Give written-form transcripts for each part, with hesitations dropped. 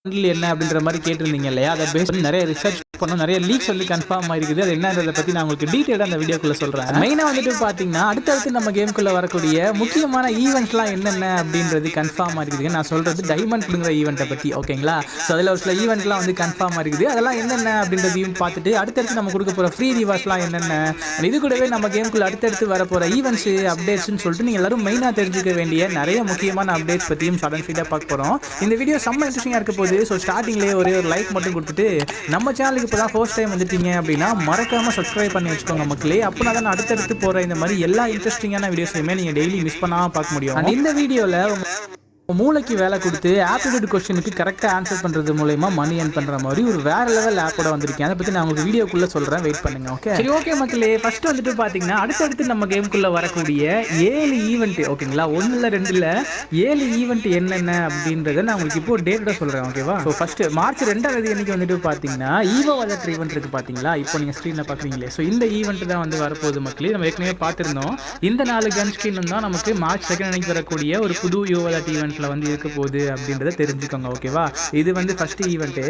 என்ன அப்படின்ற மாதிரி கேட்டிருந்தீங்க இல்லையா? அதை பேஸ் பண்ணி நிறைய ரிசர்ச் பண்ணோம், நிறைய லீக்ஸ் வந்து கன்ஃபார்ம் ஆயிருக்குது. அது என்னன்றதை பத்தி நான் உங்களுக்கு டீட்டெயிலாக அந்த வீடியோக்குள்ள சொல்றேன். மெயினா வந்துட்டு பாத்தீங்கன்னா அடுத்தடுத்து நம்ம கேம்குள்ள வரக்கூடிய முக்கியமான ஈவெண்ட்ஸ்லாம் என்னென்ன அப்படின்றது கன்ஃபார்ம் ஆயிருக்குது. நான் சொல்றது டைமண்ட் பிடுங்குற ஈவெண்ட்டை பத்தி, ஓகேங்களா? ஸோ அதில் ஒரு சில ஈவெண்ட்லாம் வந்து கன்ஃபார்ம் ஆயிருக்குது. அதெல்லாம் என்னென்ன அப்படின்றதையும் பார்த்துட்டு அடுத்தடுத்து நம்ம கொடுக்க போற ஃப்ரீ ரிவார்ட்ஸ்லாம் என்னென்ன, இது கூடவே நம்ம கேம்குள்ள அடுத்தடுத்து வர போற ஈவெண்ட்ஸ் அப்டேட்ஸ்னு சொல்லிட்டு நீங்க எல்லாரும் மெயினா தெரிஞ்சுக்க வேண்டிய நிறைய முக்கியமான அப்டேட்ஸ் பத்தியும் சடன் ஃபீடா பார்க்க போறோம். இந்த வீடியோ செம்ம இன்ட்ரெஸ்டிங்கா இருக்க போகுது. ஸோ ஸ்டார்டிங்லேயே ஒரே ஒரு லைக் மட்டும் கொடுத்துட்டு நம்ம சேனலுக்கு இப்போ தான் ஃபர்ஸ்ட் டைம் வந்துட்டீங்க அப்படின்னா மறக்காம சப்ஸ்கிரைப் பண்ணி வச்சுக்கோங்க மக்களே. அப்படின்னா தான் அடுத்தடுத்து போகிற இந்த மாதிரி எல்லா இன்ட்ரெஸ்டிங்கான வீடியோஸையுமே நீங்கள் டெய்லி மிஸ் பண்ணாமல் பார்க்க முடியும். அண்ட் இந்த வீடியோவில் மூளைக்கு வேலை கொடுத்து ஆப்டிடியூட் கொஸ்டினுக்கு கரெக்டாக ஆன்சர் பண்ணுறது மூலமா மணி ஏர்ன் பண்ணுற மாதிரி ஒரு வேற லெவல் ஆப்போட வந்திருக்கேன். அதை பற்றி நான் உங்களுக்கு வீடியோக்குள்ளே சொல்கிறேன், வெயிட் பண்ணுங்க. ஓகே சரி, ஓகே மக்களே. ஃபர்ஸ்ட் வந்துட்டு பார்த்தீங்கன்னா அடுத்தடுத்து நம்ம கேமுக்குள்ளே வரக்கூடிய 7 ஈவெண்ட், ஓகேங்களா? 1 2 7 ஈவெண்ட் என்னென்ன அப்படின்றத நான் உங்களுக்கு இப்போ டேட்டோட சொல்கிறேன், ஓகேவா? ஸோ ஃபர்ஸ்ட் மார்ச் 2ஆம் தேதி வந்துட்டு பார்த்தீங்கன்னா ஈவோ வாலெட் ஈவெண்ட் இருக்குது பார்த்தீங்களா? இப்போ நீங்கள் ஸ்க்ரீனில் பார்க்குறீங்களே, ஸோ இந்த ஈவெண்ட் தான் வந்து வரப்போகுது மக்களே. நம்ம ஏற்கனவே பார்த்துருந்தோம். இந்த 4 கன் ஸ்கின் தான் நமக்கு மார்ச் 2 அன்னைக்கு வரக்கூடிய ஒரு புது ஈவோ வாலெட் ஈவெண்ட் வந்து இருக்க போகுது அப்படின்றத தெரிஞ்சுக்கோங்க, ஓகேவா? இது வந்து ஃபர்ஸ்ட் ஈவெண்ட்.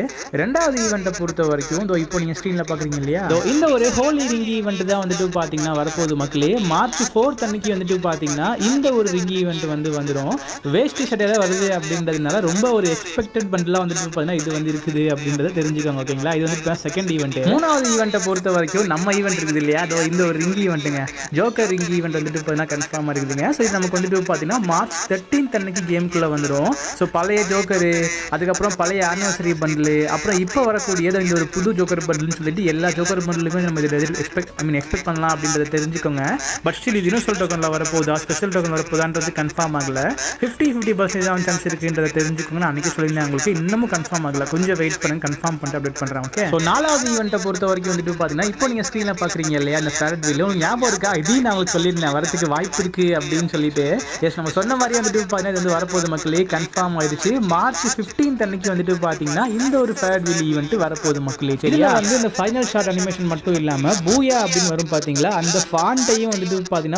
ரெண்டாவது ஈவெண்ட்டை பொறுத்த வரைக்கும் இப்போ நீங்க ஸ்கிரீன்ல பாக்குறீங்க இல்லையா, இந்த ஒரு ஹோலி ரிங் ஈவெண்ட் தான் வந்துட்டு பாத்தீங்கன்னா வரப்போகுது மக்களே. மார்ச் 4 அன்னைக்கு வந்துட்டு பாத்தீங்கன்னா இந்த ஒரு ரிங் ஈவெண்ட் வந்து வந்துடும். வேஸ்ட் ஷர்ட் வருது அப்படின்றதுனால ரொம்ப ஒரு எக்ஸ்பெக்டட் பண்ட்லாம் வந்துட்டு பாத்தீங்கன்னா இது வந்து இருக்குது அப்படின்றத தெரிஞ்சுக்கோங்க, ஓகேங்களா? இது வந்து செகண்ட் ஈவெண்ட். மூணாவது ஈவெண்ட்டை பொறுத்த வரைக்கும் நம்ம ஈவெண்ட் இருக்குது இல்லையா, இந்த ஒரு ரிங் ஈவெண்ட்டுங்க, ஜோக்கர் ரிங் ஈவெண்ட் வந்துட்டு பாத்தீங்கன்னா கன்ஃபார்மா இருக்குதுங்க. ஸோ இது நமக்கு வந்துட்டு பாத்தீங்கன்னா மார்ச் 13 அன்னைக்கு கேமுக்குள்ள வந்துடும். ஸோ பழைய ஜோக்கரு, அதுக்கப்புறம் பழைய ஆனிவர்சரி பண்டில், அப்புறம் இப்போ வரக்கூடியது இந்த ஒரு புது ஜோக்கர் பண்டில்னு சொல்லிட்டு எல்லா ஜோக்கர் பண்டிலுமே நம்ம இதில் எக்ஸ்பெக்ட் பண்ணலாம் அப்படின்றத தெரிஞ்சுக்கோங்க. பட் ஸ்டில் இது யூனிவர்சல் டோக்கனில் வரப்போதா, ஸ்பெஷல் டோக்கன் வரப்போதான்றது கன்ஃபார்ம் ஆகல. 50% சான்ஸ் இருக்குன்றதை தெரிஞ்சுக்கோங்க. நான் அன்றைக்கி சொல்லியிருந்தேன் உங்களுக்கு, இன்னமும் கன்ஃபார்ம் ஆகல. கொஞ்சம் வெயிட் பண்ணுங்க, கன்ஃபார்ம் பண்ணிட்டு அப்டேட் பண்ணுறேன், ஓகே? ஸோ 4வது ஈவெண்ட்டை பொறுத்த வரைக்கும் வந்துட்டு பார்த்தீங்கன்னா இப்போ நீங்கள் ஸ்க்ரீனில் பார்க்குறீங்க இல்லையா, இந்த ஃபேரட் வீல் ஞாபகம் இருக்கா? இதையும் நான் உங்களுக்கு சொல்லியிருந்தேன் வரதுக்கு வாய்ப்பு இருக்குது அப்படின்னு சொல்லிட்டு. எஸ், நம்ம சொன்ன மாதிரி வந்துட்டு பார்த்தீங்கன்னா இது வந்து வரப்போகுது மக்களே, கன்ஃபார்ம் ஆயிடுச்சு. மார்ச் 15 அன்னைக்கு வந்துட்டு பாத்தீங்கன்னா இந்த ஒரு ஃபேட் வீல் ஈவெண்ட் வரப்போகுது மக்களே. சரியா? வந்து இந்த ஃபைனல் ஷாட் அனிமேஷன் மட்டும் இல்லாம பூயா அப்படின்னு வரும் பாத்தீங்களா, அந்த ஃபாண்ட்டையும் வந்துட்டு பாத்தீங்கன்னா